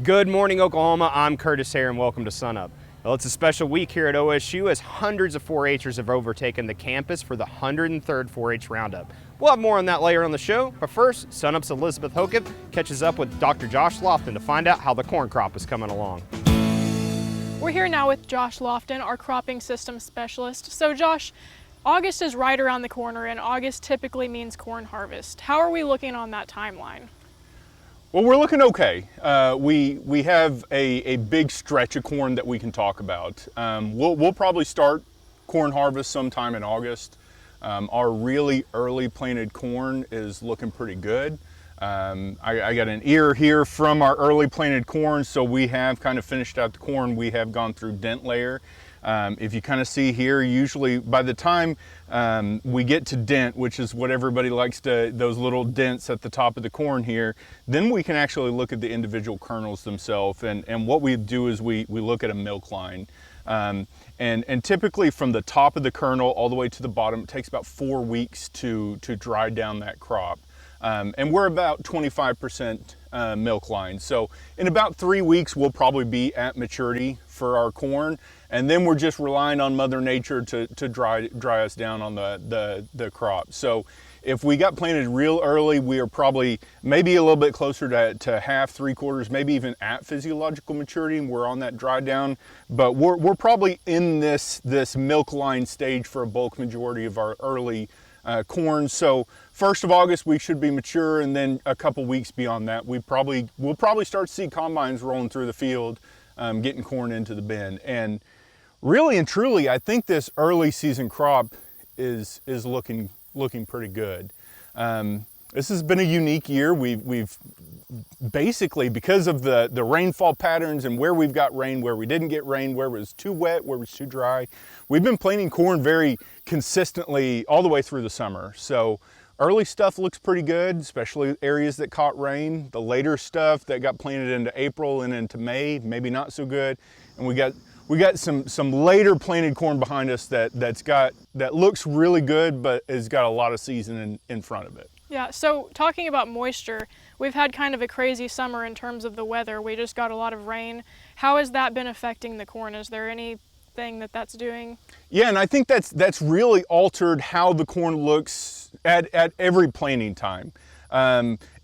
Good morning, Oklahoma. I'm Curtis Hare and welcome to SUNUP. Well, it's a special week here at OSU as hundreds of 4-Hers have overtaken the campus for the 103rd 4-H Roundup. We'll have more on that later on the show, but first, SUNUP's Elizabeth Hoketh catches up with Dr. Josh Lofton to find out how the corn crop is coming along. We're here now with Josh Lofton, our cropping systems specialist. So Josh, August is right around the corner and August typically means corn harvest. How are we looking on that timeline? Well, we're looking okay. We have a big stretch of corn that we can talk about. We'll probably start corn harvest sometime in August. Our really early planted corn is looking pretty good. I got an ear here from our early planted corn, so we have kind of finished out the corn. We have gone through dent layer. If you kind of see here, usually by the time we get to dent, which is what everybody likes to, those little dents at the top of the corn here, then we can actually look at the individual kernels themselves. And what we do is we look at a milk line. And typically from the top of the kernel all the way to the bottom, it takes about 4 weeks to dry down that crop. And we're about 25% milk line. So in about 3 weeks, we'll probably be at maturity for our corn. And then we're just relying on Mother Nature to dry us down on the crop. So if we got planted real early, we are probably maybe a little bit closer to half, 3/4, maybe even at physiological maturity. And we're on that dry down, but we're probably in this milk line stage for a bulk majority of our early corn. So 1st of August, we should be mature, and then a couple weeks beyond that, we'll probably start to see combines rolling through the field, getting corn into the bin. And really and truly, I think this early season crop is looking pretty good. This has been a unique year. We've basically, because of the rainfall patterns and where we've got rain, where we didn't get rain, where it was too wet, where it was too dry, we've been planting corn very consistently all the way through the summer. So early stuff looks pretty good, especially areas that caught rain. The later stuff that got planted into April and into May, maybe not so good. And we got some later planted corn behind us that looks really good, but has got a lot of season in front of it. Yeah, so talking about moisture, we've had kind of a crazy summer in terms of the weather. We just got a lot of rain. How has that been affecting the corn? Is there anything that's doing? Yeah, and I think that's really altered how the corn looks at every planting time.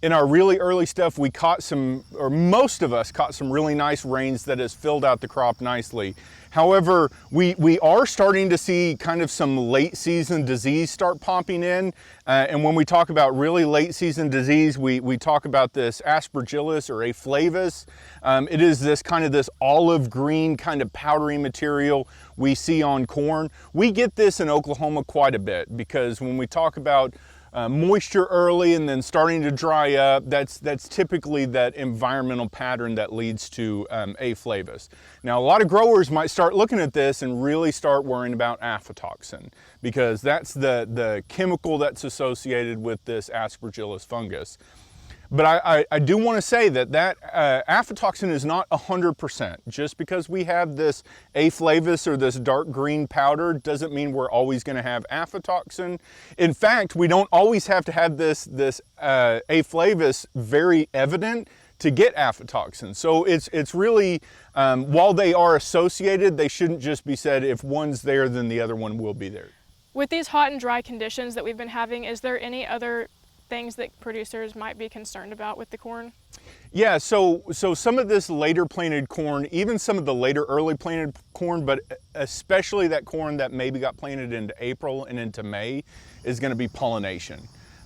In our really early stuff, we caught most of us caught some really nice rains that has filled out the crop nicely. However, we are starting to see kind of some late season disease start popping in. And when we talk about really late season disease, we talk about this aspergillus or A. flavus. It is this olive green kind of powdery material we see on corn. We get this in Oklahoma quite a bit because when we talk about moisture early and then starting to dry up, that's typically that environmental pattern that leads to A. flavus. Now, a lot of growers might start looking at this and really start worrying about aflatoxin because that's the chemical that's associated with this aspergillus fungus. But I do want to say that aflatoxin is not 100%. Just because we have this A. flavus or this dark green powder doesn't mean we're always going to have aflatoxin. In fact, we don't always have to have this A. flavus very evident to get aflatoxin. So it's really, while they are associated, they shouldn't just be said if one's there, then the other one will be there. With these hot and dry conditions that we've been having, is there any other things that producers might be concerned about with the corn? Yeah, so some of this later planted corn, even some of the later early planted corn, but especially that corn that maybe got planted into April and into May, is going to be pollination.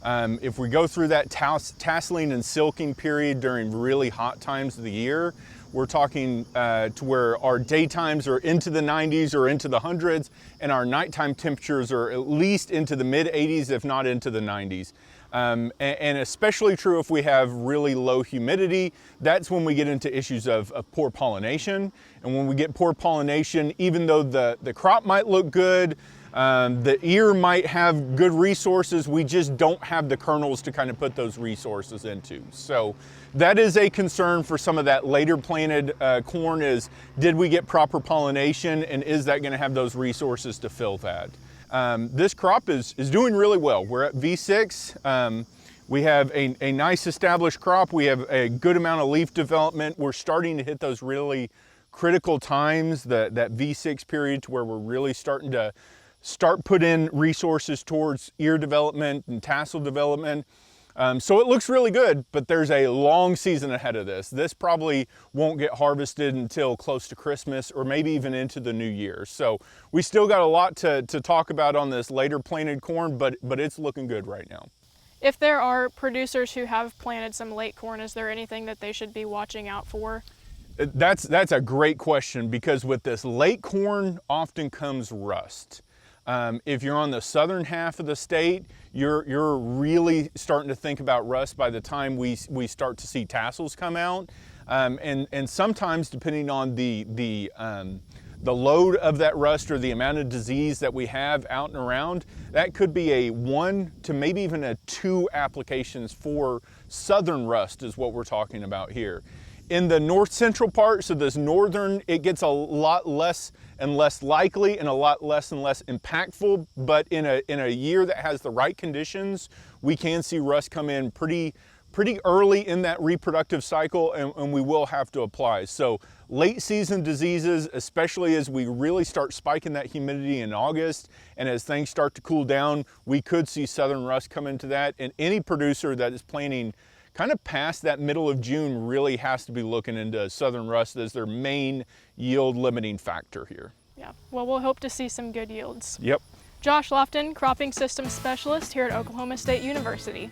If we go through that tasseling and silking period during really hot times of the year, we're talking to where our daytimes are into the 90s or into the hundreds, and our nighttime temperatures are at least into the mid 80s, if not into the 90s. And especially true if we have really low humidity. That's when we get into issues of poor pollination. And when we get poor pollination, even though the crop might look good, the ear might have good resources, we just don't have the kernels to kind of put those resources into. So that is a concern for some of that later planted corn is, did we get proper pollination, and is that going to have those resources to fill that? This crop is doing really well. We're at V6. We have a nice established crop. We have a good amount of leaf development. We're starting to hit those really critical times, that V6 period, to where we're really starting to put in resources towards ear development and tassel development. So it looks really good, but there's a long season ahead of this. This probably won't get harvested until close to Christmas or maybe even into the new year. So we still got a lot to talk about on this later planted corn, but it's looking good right now. If there are producers who have planted some late corn, is there anything that they should be watching out for? That's a great question, because with this late corn often comes rust. If you're on the southern half of the state, you're really starting to think about rust by the time we start to see tassels come out. And sometimes, depending on the load of that rust or the amount of disease that we have out and around, that could be a 1 to maybe even a 2 applications for southern rust is what we're talking about here. In the north central part, so this northern, it gets a lot less and less likely and a lot less and less impactful, but in a year that has the right conditions, we can see rust come in pretty early in that reproductive cycle, and we will have to apply. So late season diseases, especially as we really start spiking that humidity in August, and as things start to cool down, we could see southern rust come into that. And any producer that is planting kind of past that middle of June really has to be looking into southern rust as their main yield limiting factor here. Yeah, well, we'll hope to see some good yields. Yep. Josh Lofton, Cropping Systems Specialist here at Oklahoma State University.